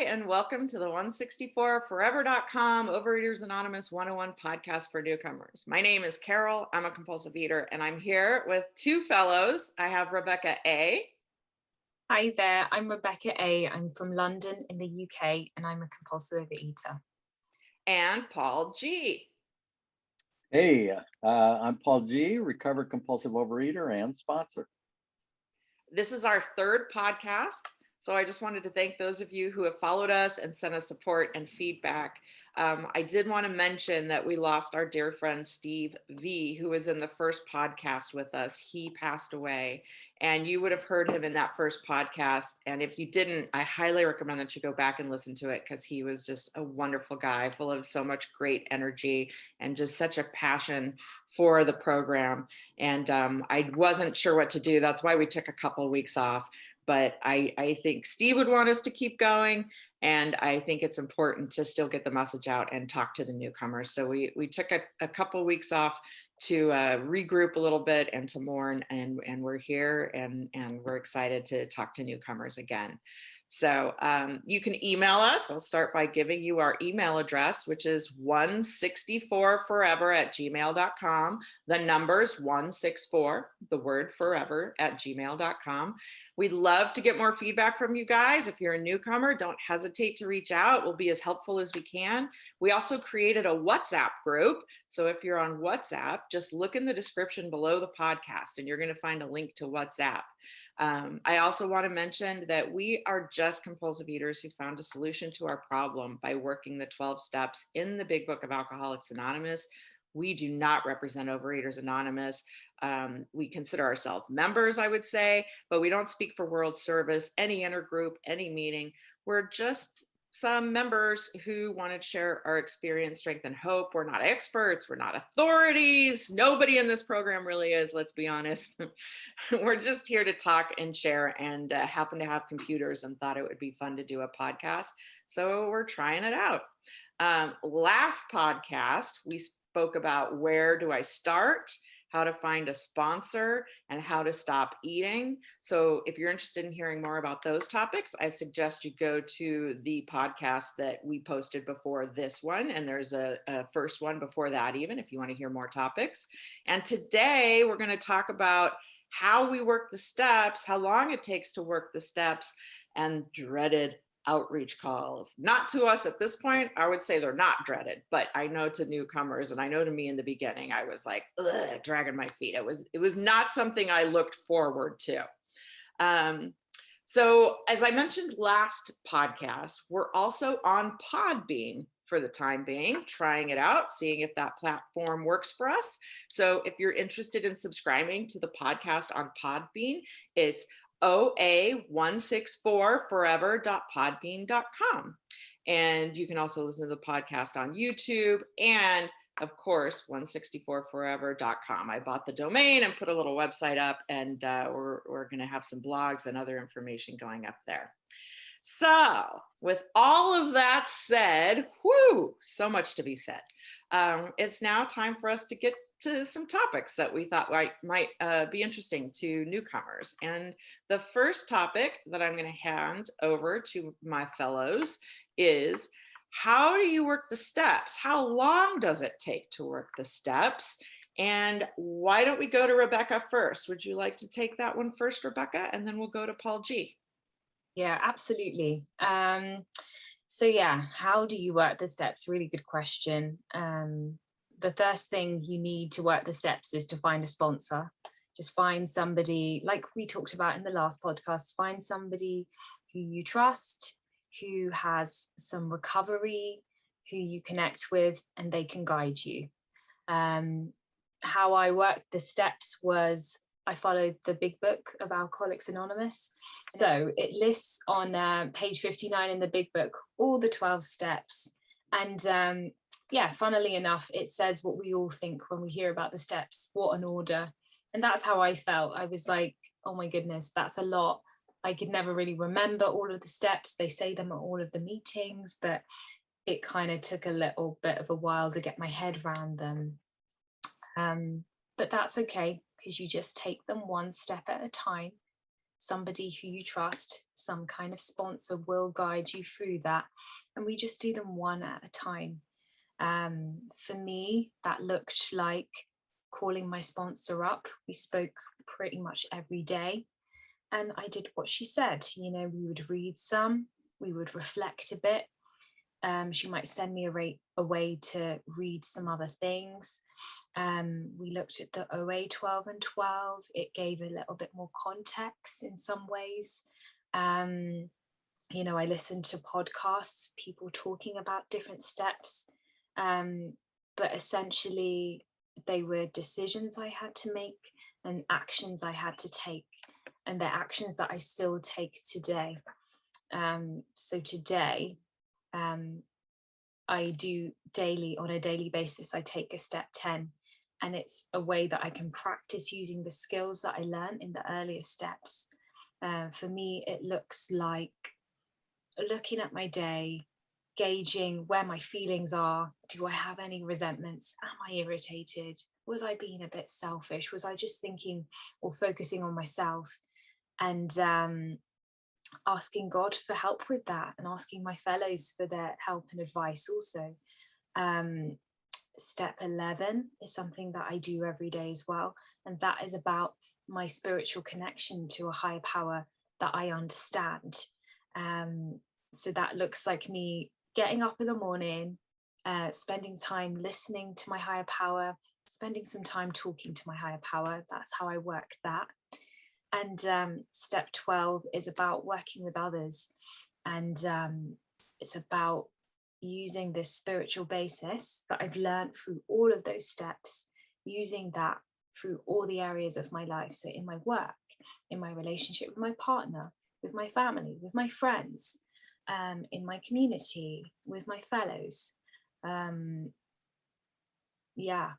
and welcome to the 164forever.com Overeaters Anonymous 101 podcast for newcomers. My name is Carol. I'm a compulsive eater, and I'm here with two fellows. I have Rebecca A. Hi there, I'm Rebecca A. I'm from London in the UK, and I'm a compulsive eater. And Paul G. Hey, I'm Paul G., recovered compulsive overeater and sponsor. This is our third podcast. So I just wanted to thank those of you who have followed us and sent us support and feedback. I did want to mention that we lost our dear friend Steve V, who was in the first podcast with us. He passed away, and you would have heard him in that first podcast. And if you didn't, I highly recommend that you go back and listen to it, because he was just a wonderful guy, full of so much great energy and just such a passion for the program. And I wasn't sure what to do. That's why we took a couple of weeks off. But I think Steve would want us to keep going. And I think it's important to still get the message out and talk to the newcomers. So we took a couple of weeks off to regroup a little bit and to mourn. And we're here and we're excited to talk to newcomers again. So you can email us. I'll start by giving you our email address, which is 164forever@gmail.com. The number's 164, the word forever, @gmail.com. We'd love to get more feedback from you guys. If you're a newcomer, don't hesitate to reach out. We'll be as helpful as we can. We also created a WhatsApp group. So if you're on WhatsApp, just look in the description below the podcast and you're going to find a link to WhatsApp. I also want to mention that we are just compulsive eaters who found a solution to our problem by working the 12 steps in the Big Book of Alcoholics Anonymous. We do not represent Overeaters Anonymous. We consider ourselves members, I would say, but we don't speak for World Service, any intergroup, any meeting. We're just some members who wanted to share our experience, strength, and hope. We're not experts. We're not authorities. Nobody in this program really is, let's be honest. We're just here to talk and share, and happen to have computers and thought it would be fun to do a podcast. So we're trying it out. Last podcast, we spoke about where do I start, how to find a sponsor, and how to stop eating. So if you're interested in hearing more about those topics, I suggest you go to the podcast that we posted before this one. And there's a first one before that, even if you want to hear more topics. And today we're going to talk about how we work the steps, how long it takes to work the steps, and dreaded outreach calls. Not to us at this point. I would say they're not dreaded, but I know to newcomers, and I know to me in the beginning, I was like, ugh, dragging my feet. It was not something I looked forward to. So as I mentioned last podcast, we're also on Podbean for the time being, trying it out, seeing if that platform works for us. So if you're interested in subscribing to the podcast on Podbean, it's OA164forever.podbean.com. And you can also listen to the podcast on YouTube and, of course, 164forever.com. I bought the domain and put a little website up, and we're going to have some blogs and other information going up there. So with all of that said, so much to be said. It's now time for us to get to some topics that we thought might be interesting to newcomers. And the first topic that I'm going to hand over to my fellows is, how do you work the steps? How long does it take to work the steps? And why don't we go to Rebecca first? Would you like to take that one first, Rebecca? And then we'll go to Paul G. Yeah, absolutely. So yeah, how do you work the steps? Really good question. The first thing you need to work the steps is to find a sponsor. Just find somebody, like we talked about in the last podcast, find somebody who you trust, who has some recovery, who you connect with, and they can guide you. How I worked the steps was I followed the Big Book of Alcoholics Anonymous. So it lists on page 59 in the Big Book all the 12 steps. And yeah, funnily enough, it says what we all think when we hear about the steps, what an order. And that's how I felt. I was like, oh my goodness, that's a lot. I could never really remember all of the steps. They say them at all of the meetings, but it kind of took a little bit of a while to get my head around them. But that's okay, because you just take them one step at a time. somebody who you trust, some kind of sponsor will guide you through that. And we just do them one at a time. For me, that looked like calling my sponsor up. We spoke pretty much every day. And I did what she said. You know, we would read some, we would reflect a bit. She might send me away to read some other things. We looked at the OA 12 and 12. It gave a little bit more context in some ways. You know, I listened to podcasts, people talking about different steps. But essentially, they were decisions I had to make and actions I had to take, and the actions that I still take today. So today, I do on a daily basis, I take a step 10, and it's a way that I can practice using the skills that I learned in the earlier steps. For me, it looks like looking at my day, gauging where my feelings are. Do I have any resentments? Am I irritated? Was I being a bit selfish? Was I just thinking or focusing on myself? And asking God for help with that, and asking my fellows for their help and advice also. Step 11 is something that I do every day as well. And that is about my spiritual connection to a higher power that I understand. So that looks like me getting up in the morning, spending time listening to my higher power, spending some time talking to my higher power. That's how I work that. And step 12 is about working with others. And it's about using this spiritual basis that I've learned through all of those steps, using that through all the areas of my life. So in my work, in my relationship with my partner, with my family, with my friends, in my community, with my fellows. Yeah.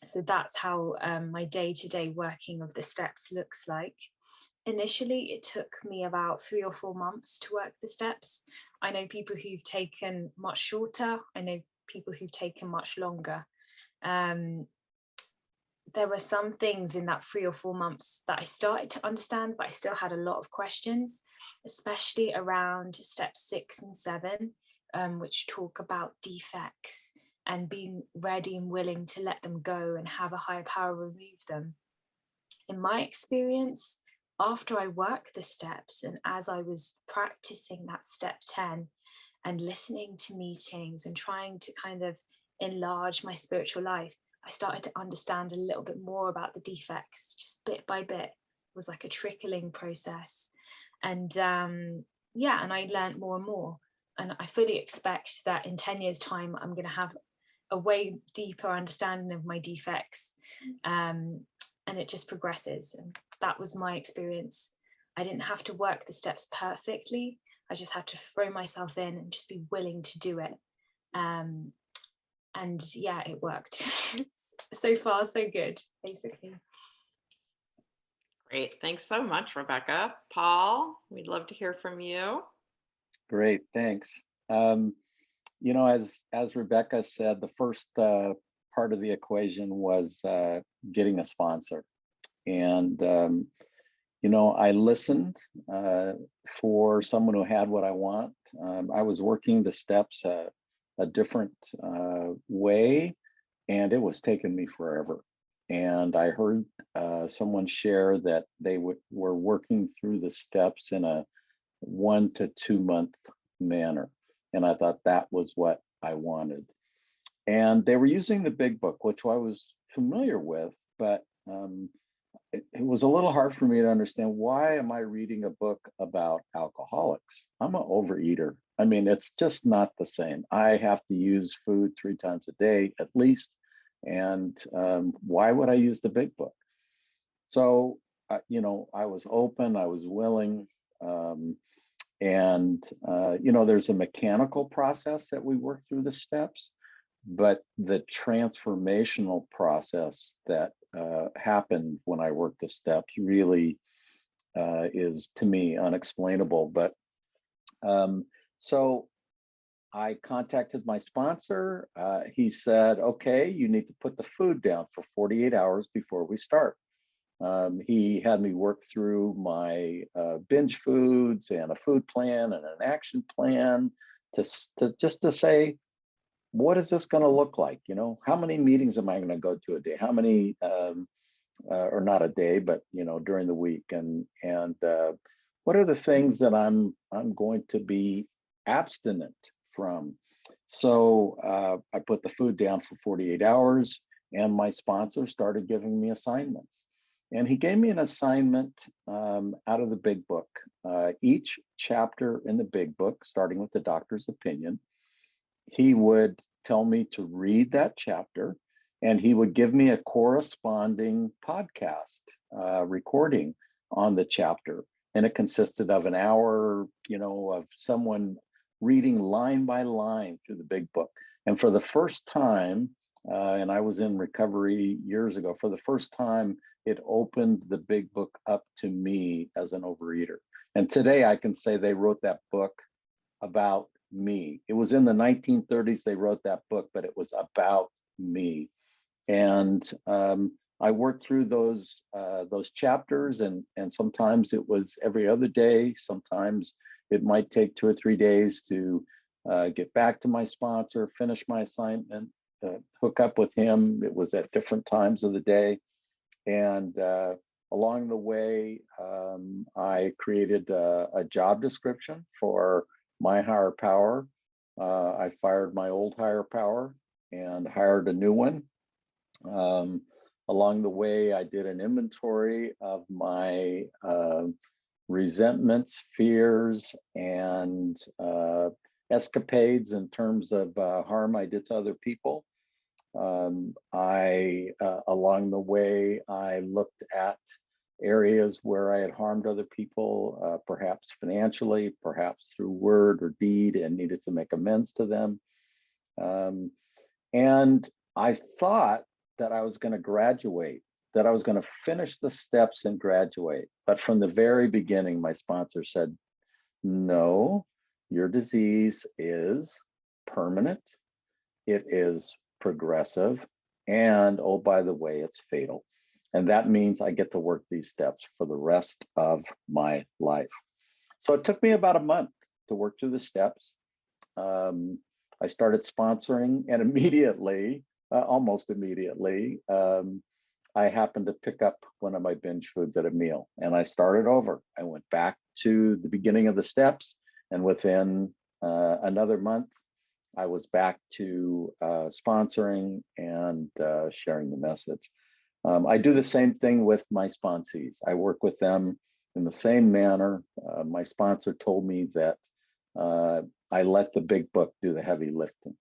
So that's how my day-to-day working of the steps looks like. Initially, it took me about 3 or 4 months to work the steps. I know people who've taken much shorter. I know people who've taken much longer. There were some things in that 3 or 4 months that I started to understand, but I still had a lot of questions, especially around step 6 and 7, which talk about defects and being ready and willing to let them go and have a higher power remove them. In my experience, after I worked the steps and as I was practicing that step 10 and listening to meetings and trying to kind of enlarge my spiritual life, I started to understand a little bit more about the defects, just bit by bit. It was like a trickling process. And and I learned more and more. And I fully expect that in 10 years' time, I'm going to have a way deeper understanding of my defects. And it just progresses. And that was my experience. I didn't have to work the steps perfectly. I just had to throw myself in and just be willing to do it. And yeah, it worked. So far, so good, basically. Great. Thanks so much, Rebecca. Paul, we'd love to hear from you. Great, thanks. You know, as Rebecca said, the first part of the equation was getting a sponsor. And, you know, I listened for someone who had what I want. I was working the steps a different way, and it was taking me forever. And I heard someone share that they were working through the steps in a 1 to 2 month manner. And I thought that was what I wanted. And they were using the big book, which I was familiar with, but it was a little hard for me to understand, why am I reading a book about alcoholics? I'm an overeater. I mean, it's just not the same. I have to use food 3 times a day at least. And why would I use the big book? So, you know, I was open, I was willing. You know, there's a mechanical process that we work through the steps, but the transformational process that happened when I worked the steps really is, to me, unexplainable. But so I contacted my sponsor. He said, okay, you need to put the food down for 48 hours before we start. He had me work through my binge foods and a food plan and an action plan to say, what is this going to look like? You know, how many meetings am I going to go to a day? How many, or not a day, but you know, during the week, and what are the things that I'm going to be abstinent from? So I put the food down for 48 hours, and my sponsor started giving me assignments. And he gave me an assignment out of the big book. Each chapter in the big book, starting with the doctor's opinion, he would tell me to read that chapter, and he would give me a corresponding podcast recording on the chapter. And it consisted of an hour, you know, of someone reading line by line through the big book. And for the first time, and I was in recovery years ago, for the first time, it opened the big book up to me as an overeater. And today I can say they wrote that book about me. It was in the 1930s they wrote that book, but it was about me. And I worked through those chapters, and sometimes it was every other day. Sometimes it might take 2 or 3 days to get back to my sponsor, finish my assignment, hook up with him. It was at different times of the day. And along the way, I created a job description for my higher power. I fired my old higher power and hired a new one. Along the way, I did an inventory of my resentments, fears, and escapades in terms of harm I did to other people. Along the way, I looked at areas where I had harmed other people, perhaps financially, perhaps through word or deed, and needed to make amends to them. And I thought that I was going to graduate, that I was going to finish the steps and graduate. But from the very beginning, my sponsor said, no, your disease is permanent. It is progressive. And oh, by the way, it's fatal. And that means I get to work these steps for the rest of my life. So it took me about a month to work through the steps. I started sponsoring, and immediately, almost immediately, I happened to pick up one of my binge foods at a meal, and I started over. I went back to the beginning of the steps, and within another month, I was back to sponsoring and sharing the message. I do the same thing with my sponsees. I work with them in the same manner. My sponsor told me that I let the big book do the heavy lifting.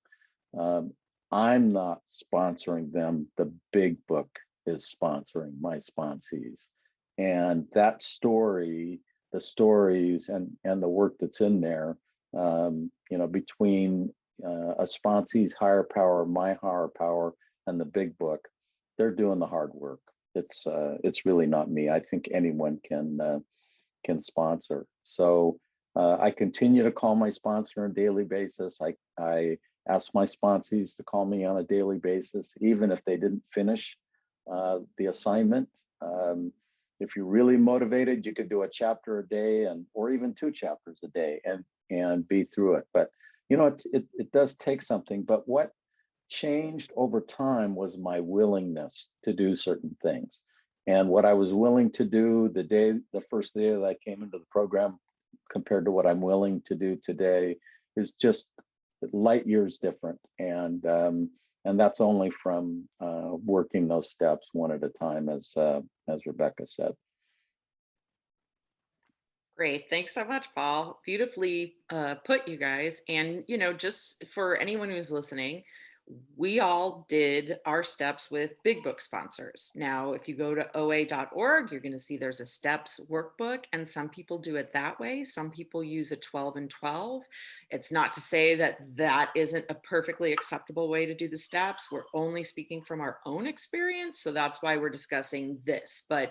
I'm not sponsoring them. The big book is sponsoring my sponsees. And that story, the stories and the work that's in there, you know, between a sponsee's higher power, my higher power, and the big book, they're doing the hard work. It's really not me. I think anyone can sponsor. So I continue to call my sponsor on a daily basis. I ask my sponsees to call me on a daily basis, even if they didn't finish the assignment. If you're really motivated, you could do a chapter a day, or even 2 chapters a day, and be through it. But you know, it does take something. But what changed over time was my willingness to do certain things. And what I was willing to do the first day that I came into the program, compared to what I'm willing to do today, is just light years different. And that's only from working those steps one at a time, as Rebecca said. Great. Thanks so much, Paul. Beautifully put, you guys. And, you know, just for anyone who's listening, we all did our steps with big book sponsors. Now, if you go to oa.org, you're going to see there's a steps workbook, and some people do it that way. Some people use a 12 and 12. It's not to say that that isn't a perfectly acceptable way to do the steps. We're only speaking from our own experience, so that's why we're discussing this. But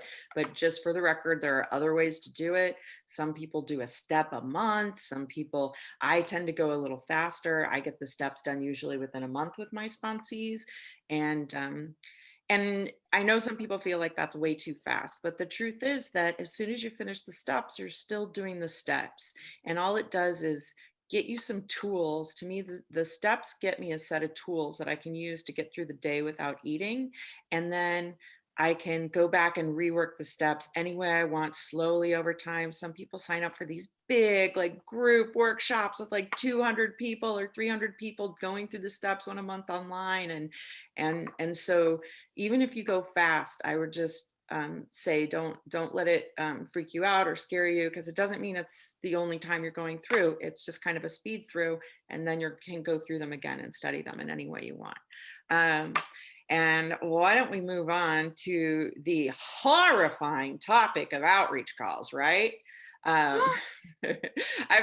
just for the record, there are other ways to do it. Some people do a step a month. Some people, I tend to go a little faster. I get the steps done usually within a month with my sponsees. And And I know some people feel like that's way too fast, but the truth is that as soon as you finish the steps, you're still doing the steps. And all it does is get you some tools. To me, the steps get me a set of tools that I can use to get through the day without eating. And then I can go back and rework the steps any way I want, slowly over time. Some people sign up for these big like group workshops with like 200 people or 300 people going through the steps 1 a month online. And so even if you go fast, I would just say don't let it freak you out or scare you, because it doesn't mean it's the only time you're going through. It's just kind of a speed through, and then you can go through them again and study them in any way you want. And why don't we move on to the horrifying topic of outreach calls, right? I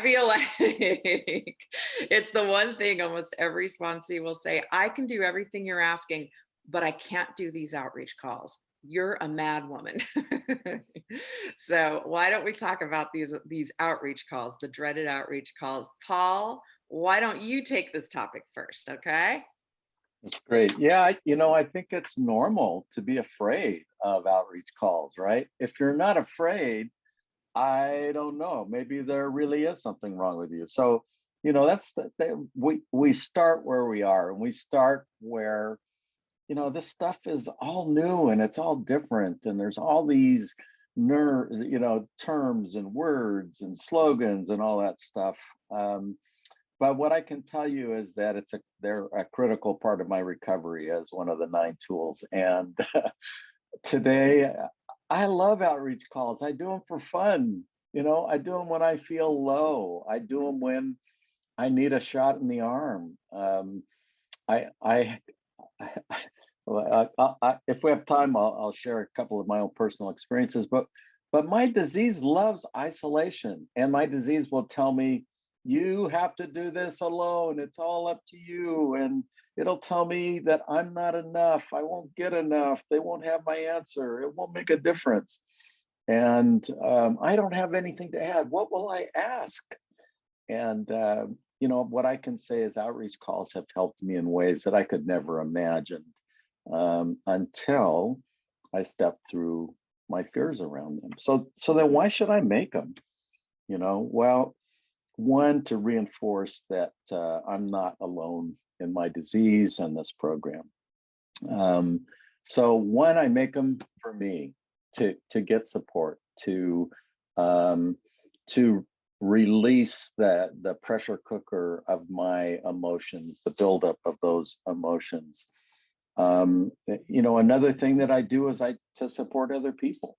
feel like it's the one thing almost every sponsee will say, I can do everything you're asking, but I can't do these outreach calls. You're a mad woman. So why don't we talk about these outreach calls, the dreaded outreach calls? Paul, why don't you take this topic first, okay? That's great. Yeah, I think it's normal to be afraid of outreach calls, right? If you're not afraid, I don't know, maybe there really is something wrong with you. So, that's we start where we are, and we start where, this stuff is all new and it's all different, and there's all these terms and words and slogans and all that stuff. But what I can tell you is that they're a critical part of my recovery as one of the 9 tools. And today, I love outreach calls. I do them for fun. I do them when I feel low. I do them when I need a shot in the arm. I, I, if we have time, I'll share a couple of my own personal experiences. But my disease loves isolation, and my disease will tell me, you have to do this alone. It's all up to you. And it'll tell me that I'm not enough. I won't get enough. They won't have my answer. It won't make a difference. And I don't have anything to add. What will I ask? And, what I can say is outreach calls have helped me in ways that I could never imagine until I stepped through my fears around them. So then why should I make them? Well, one, to reinforce that I'm not alone in my disease and this program. So one, I make them for me to get support, to release the pressure cooker of my emotions, the buildup of those emotions. Another thing that I do is to support other people.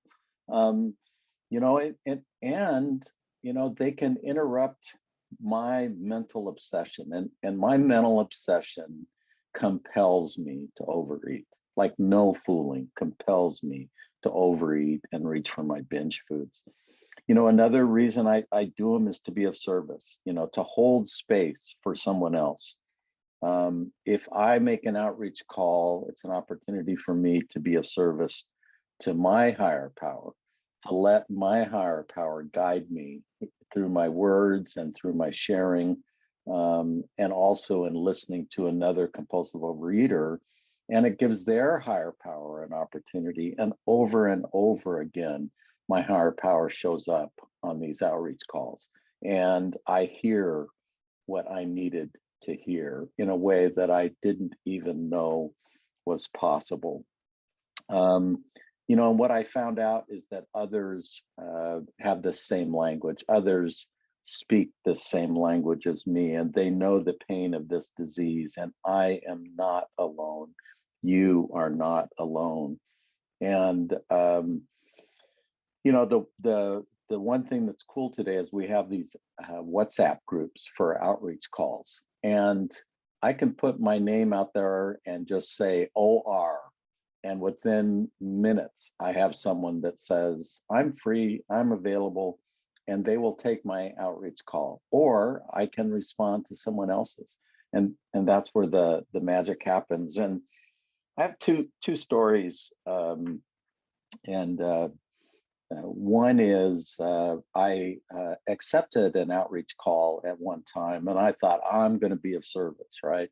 They can interrupt my mental obsession, and my mental obsession compels me to overeat, like no fooling, compels me to overeat and reach for my binge foods. Another reason I do them is to be of service, to hold space for someone else. If I make an outreach call, it's an opportunity for me to be of service to my higher power, to let my higher power guide me through my words and through my sharing, and also in listening to another compulsive overeater. And it gives their higher power an opportunity. And over again, my higher power shows up on these outreach calls. And I hear what I needed to hear in a way that I didn't even know was possible. And what I found out is that others have the same language. Others speak the same language as me, and they know the pain of this disease. And I am not alone. You are not alone. And the one thing that's cool today is we have these WhatsApp groups for outreach calls, and I can put my name out there and just say OR. And within minutes, I have someone that says, I'm free, I'm available, and they will take my outreach call, or I can respond to someone else's. And that's where the magic happens. And I have two stories. One is I accepted an outreach call at one time, and I thought, I'm going to be of service, right?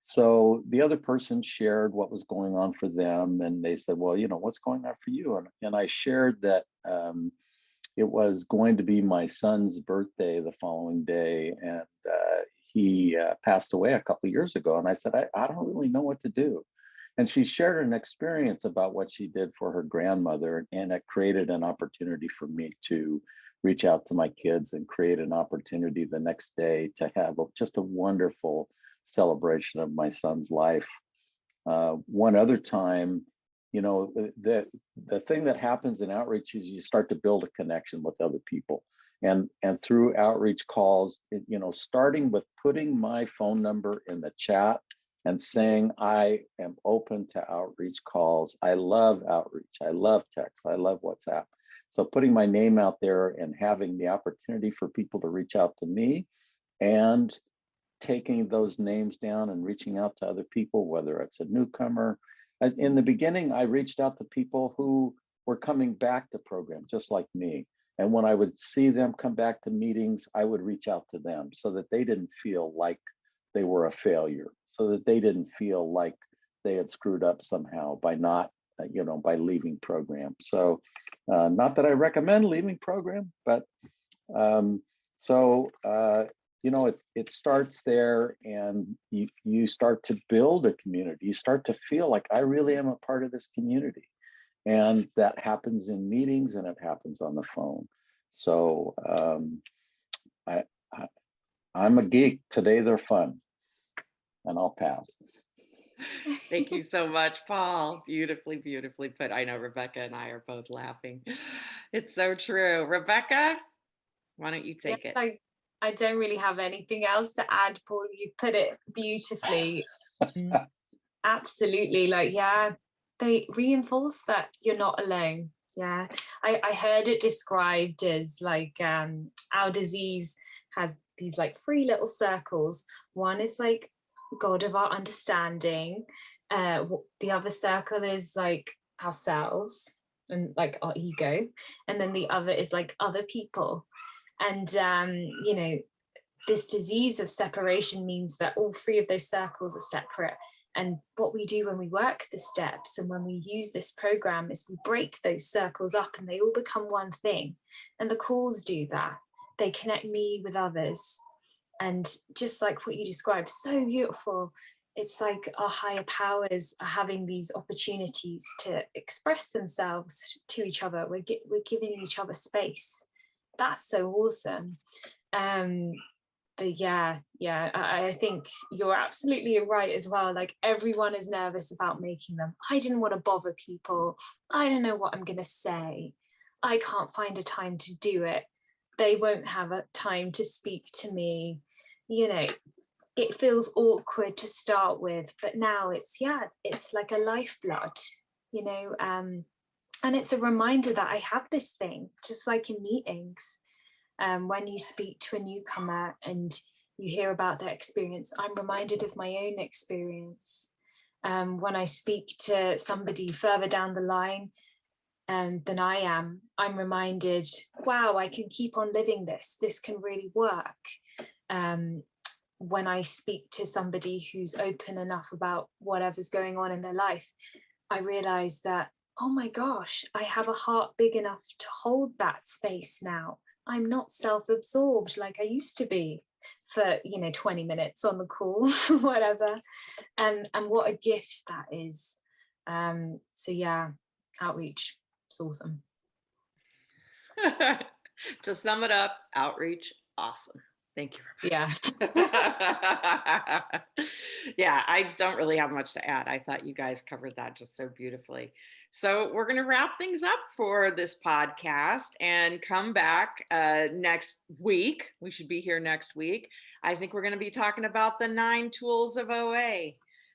So the other person shared what was going on for them, and they said, well, what's going on for you? And I shared that it was going to be my son's birthday the following day, and he passed away a couple of years ago. And I said, I don't really know what to do. And she shared an experience about what she did for her grandmother, and it created an opportunity for me to reach out to my kids and create an opportunity the next day to have just a wonderful celebration of my son's life. One other time, the thing that happens in outreach is you start to build a connection with other people, and through outreach calls, starting with putting my phone number in the chat and saying I am open to outreach calls. I love outreach. I love text. I love WhatsApp. So putting my name out there and having the opportunity for people to reach out to me, and taking those names down and reaching out to other people, whether it's a newcomer. In the beginning, I reached out to people who were coming back to program just like me. And when I would see them come back to meetings, I would reach out to them so that they didn't feel like they were a failure, so that they didn't feel like they had screwed up somehow by not, by leaving program. So not that I recommend leaving program, but it starts there, and you start to build a community. You start to feel like I really am a part of this community. And that happens in meetings, and it happens on the phone. So I'm a geek. Today they're fun. And I'll pass. Thank you so much, Paul. Beautifully, beautifully put. I know Rebecca and I are both laughing. It's so true. Rebecca, why don't you take it? I don't really have anything else to add, Paul. You put it beautifully. Absolutely. They reinforce that you're not alone. Yeah. I heard it described as our disease has these 3 little circles. One is God of our understanding. The other circle is ourselves and our ego. And then the other is other people. And, this disease of separation means that all 3 of those circles are separate. And what we do when we work the steps and when we use this program is we break those circles up and they all become one thing. And the calls do that. They connect me with others. And just like what you described, so beautiful. It's like our higher powers are having these opportunities to express themselves to each other. We're giving each other space. That's so awesome. But I think you're absolutely right as well. Everyone is nervous about making them. I didn't want to bother people. I don't know what I'm going to say. I can't find a time to do it. They won't have a time to speak to me. It feels awkward to start with, but now it's like a lifeblood, and it's a reminder that I have this thing, just like in meetings. When you speak to a newcomer and you hear about their experience, I'm reminded of my own experience. When I speak to somebody further down the line than I am, I'm reminded, wow, I can keep on living this. This can really work. When I speak to somebody who's open enough about whatever's going on in their life, I realize that, oh my gosh, I have a heart big enough to hold that space now. I'm not self-absorbed like I used to be for 20 minutes on the call, whatever. And what a gift that is. Outreach, it's awesome. To sum it up, outreach, awesome. Thank you, Rebecca. Yeah. Yeah, I don't really have much to add. I thought you guys covered that just so beautifully. So we're going to wrap things up for this podcast and come back next week. We should be here next week. I think we're going to be talking about the 9 tools of OA.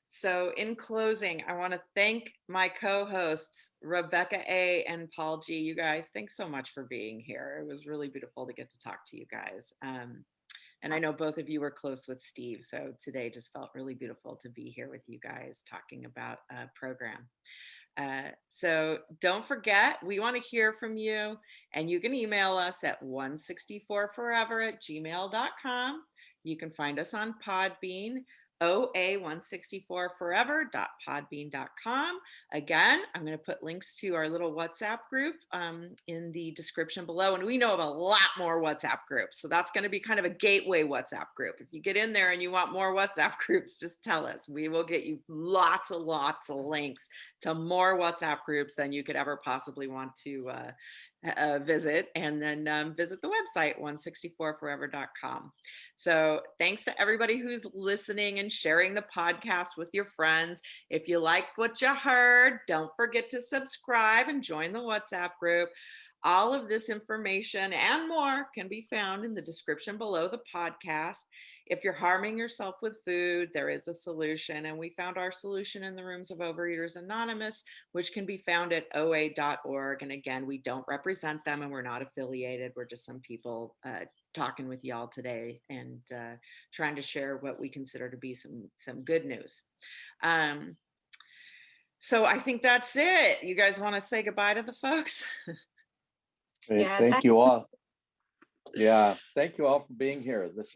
So in closing, I want to thank my co-hosts, Rebecca A. and Paul G. You guys, thanks so much for being here. It was really beautiful to get to talk to you guys. And I know both of you were close with Steve, so today just felt really beautiful to be here with you guys talking about a program. So don't forget, we want to hear from you, and you can email us at 164forever@gmail.com. You can find us on Podbean. oa164forever.podbean.com. Again, I'm going to put links to our little WhatsApp group in the description below. And we know of a lot more WhatsApp groups. So that's going to be kind of a gateway WhatsApp group. If you get in there and you want more WhatsApp groups, just tell us. We will get you lots of links to more WhatsApp groups than you could ever possibly want to visit, and then visit the website 164forever.com. So thanks to everybody who's listening and sharing the podcast with your friends. If you liked what you heard, don't forget to subscribe and join the WhatsApp group. All of this information and more can be found in the description below the podcast. If you're harming yourself with food, there is a solution. And we found our solution in the rooms of Overeaters Anonymous, which can be found at oa.org. And again, we don't represent them and we're not affiliated. We're just some people talking with y'all today and trying to share what we consider to be some good news. So I think that's it. You guys want to say goodbye to the folks? Great. Yeah, Thank you all. Yeah, thank you all for being here. This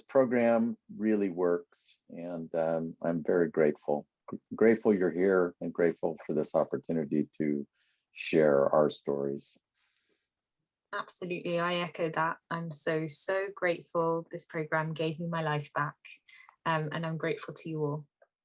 program really works, and I'm very grateful. Grateful you're here, and grateful for this opportunity to share our stories. Absolutely, I echo that. I'm so grateful. This program gave me my life back, and I'm grateful to you all.